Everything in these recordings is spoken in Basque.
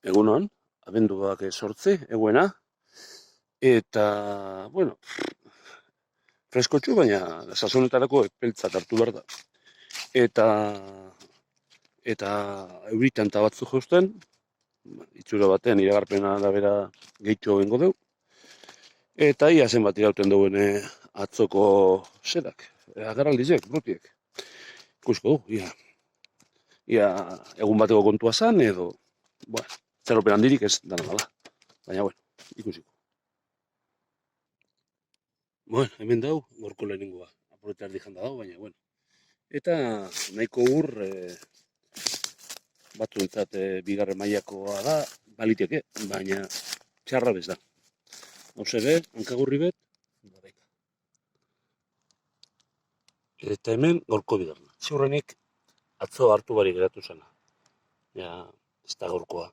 Egunon, abenduak 8 eguena, eta, bueno, freskotxu, baina sasonetarako epeltzat hartu behar da. Eta euritanta batzu jausten, itxura batean iragarpena da bera gehitxo bengo deu, eta ia zenbat irauten duen atzoko zerak, agerraldizek, brutiek. Ikusko du, ia egun bateko kontua zan, edo, bueno, zeropen handirik ez dana gala. Baina, bueno, ikusiko. Bueno, hemen dau, gorko lehenengoa. Apurete erdi janda dago, baina, bueno. Eta nahiko batzuentzat bigarren mailakoa da, baliteke, baina txarra bez da. Hauze be, hankagurri bet, da baita. Eta hemen gorko bigarna. Ziurrenik atzo hartu barik geratu zena. Ja, ez da gorkoa.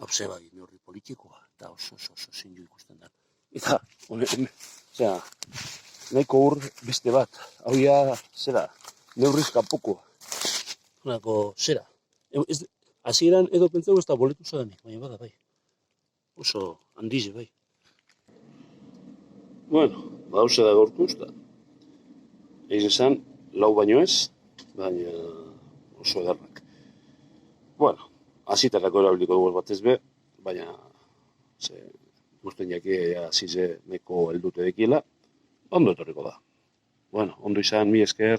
Hauze bai, neurri politikoa, eta oso zindu ikusten da. Eta, nahiko beste bat, hau ja, zera, neurriz kanpokoa. Honako, zera. Hasieran edo pentsau ez da boletu zadanik, baina bada bai. Oso handize bai. Bueno, hauze da gorkuz da. Egin esan, lau baino ez, baina oso edarrak. Bueno, hasietarako erabiliko dugu batez be, baina guztien jaki hasize neko heldute dekiela, ondo etorriko da. Bueno, ondo izan, mi esker.